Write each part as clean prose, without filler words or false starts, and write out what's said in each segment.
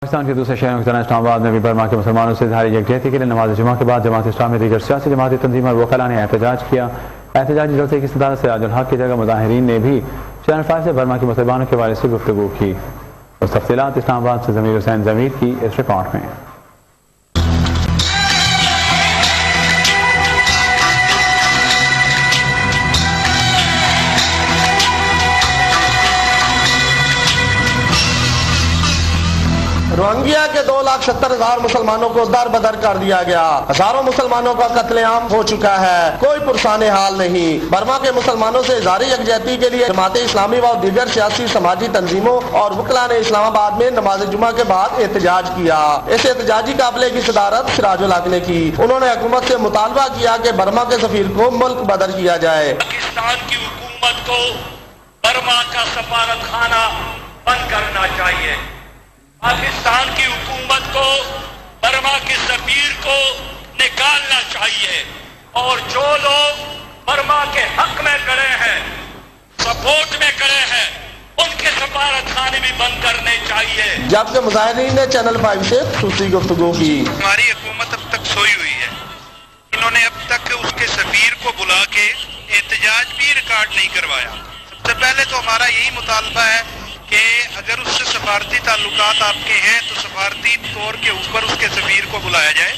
پاکستان کے دوسرے شہروں کی طرح اسلام آباد میں بھی برما کے مسلمانوں سے اظہار یکجہتی کے لیے نماز جمعہ کے بعد جماعت اسلامی دیگر سیاسی جماعتی تنظیموں اور وکلاء نے احتجاج کیا۔ احتجاجی جلسے کی صدارت سراج الحق کی جگہ مظاہرین نے بھی چینل 5 سے برما کے مسلمانوں کے بارے سے گفتگو کی۔ تفصیلات اسلام آباد سے ضمیر حسین ضمیر کی اس رپورٹ میں۔ روہنگیا کے 2,70,000 مسلمانوں کو در بدر کر دیا گیا۔ ہزاروں مسلمانوں کا قتل عام ہو چکا ہے، کوئی پرسان حال نہیں۔ برما کے مسلمانوں سے اظہار یکجہتی کے لیے جماعت اسلامی و دیگر سیاسی سماجی تنظیموں اور وکلاء نے اسلام آباد میں نماز جمعہ کے بعد احتجاج کیا۔ اس احتجاجی قافلے کی صدارت سراج الحق نے کی۔ انہوں نے حکومت سے مطالبہ کیا کہ برما کے سفیر کو ملک بدر کیا جائے۔ پاکستان کی حکومت کو برما کا سفارت خانہ بند کرنا چاہیے۔ پاکستان کی حکومت کو برما کے سفیر کو نکالنا چاہیے، اور جو لوگ برما کے حق میں کھڑے ہیں، سپورٹ میں کھڑے ہیں، ان کے سفارت خانے بھی بند کرنے چاہیے۔ جبکہ مظاہرین نے چینل 5 سے خصوصی گفتگو کی۔ ہماری حکومت اب تک سوئی ہوئی ہے، انہوں نے اب تک اس کے سفیر کو بلا کے احتجاج بھی ریکارڈ نہیں کروایا۔ سب سے پہلے تو ہمارا یہی مطالبہ ہے کہ اگر اس سے سفارتی تعلقات آپ کے ہیں تو سفارتی طور کے اوپر اس کے سفیر کو بلایا جائے،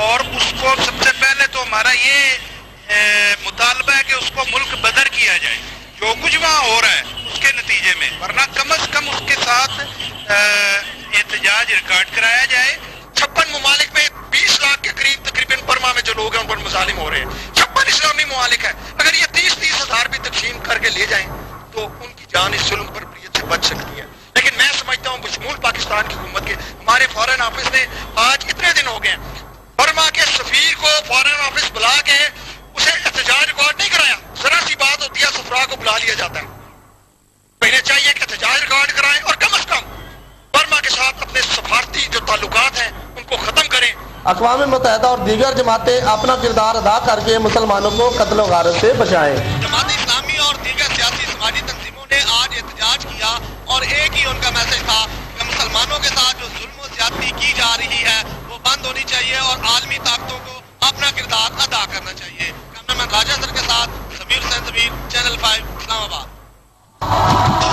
اور اس کو سب سے پہلے تو ہمارا یہ مطالبہ ہے کہ اس کو ملک بدر کیا جائے جو کچھ وہاں ہو رہا ہے اس کے نتیجے میں، ورنہ کم از کم اس کے ساتھ احتجاج ریکارڈ کرایا جائے۔ 56 ممالک میں 20 لاکھ کے قریب تقریباً برما میں جو لوگ ہیں ان پر مظالم ہو رہے ہیں۔ 56 اسلامی ممالک ہیں، اگر یہ 30 ہزار بھی تقسیم کر کے لے جائیں تو ان کی جان اس ظلم پر بچ سکتی ہے۔ لیکن میں سمجھتا ہوں بشمول پاکستان کی حکومت کے ہمارے فارن آفس نے آج اتنے دن ہو گئے برما کے سفیر کو فارن آفس بلا کے اسے احتجاج ریکارڈ نہیں کرایا۔ ذرا سی بات ہوتی ہے سفراء کو بلا لیا جاتا ہے۔ انہیں چاہیے کہ احتجاج ریکارڈ کرائیں اور کم از کم برما کے ساتھ اپنے سفارتی جو تعلقات ہیں ان کو ختم کریں۔ اقوام متحدہ اور دیگر جماعتیں اپنا کردار ادا کر کے مسلمانوں کو قتل و غارت سے بچائیں۔ جماعت اسلامی اور دیگر سیاسی سماجی تنظیموں نے آج احتجاج کیا، اور ایک ہی ان کا میسج تھا کہ مسلمانوں کے ساتھ جو ظلم و زیادتی کی جا رہی ہے وہ بند ہونی چاہیے اور عالمی طاقتوں کو اپنا کردار ادا کرنا چاہیے۔ کیمرہ مین راجہ سر کے ساتھ ضمیر حسین ضمیر، چینل 5 اسلام آباد۔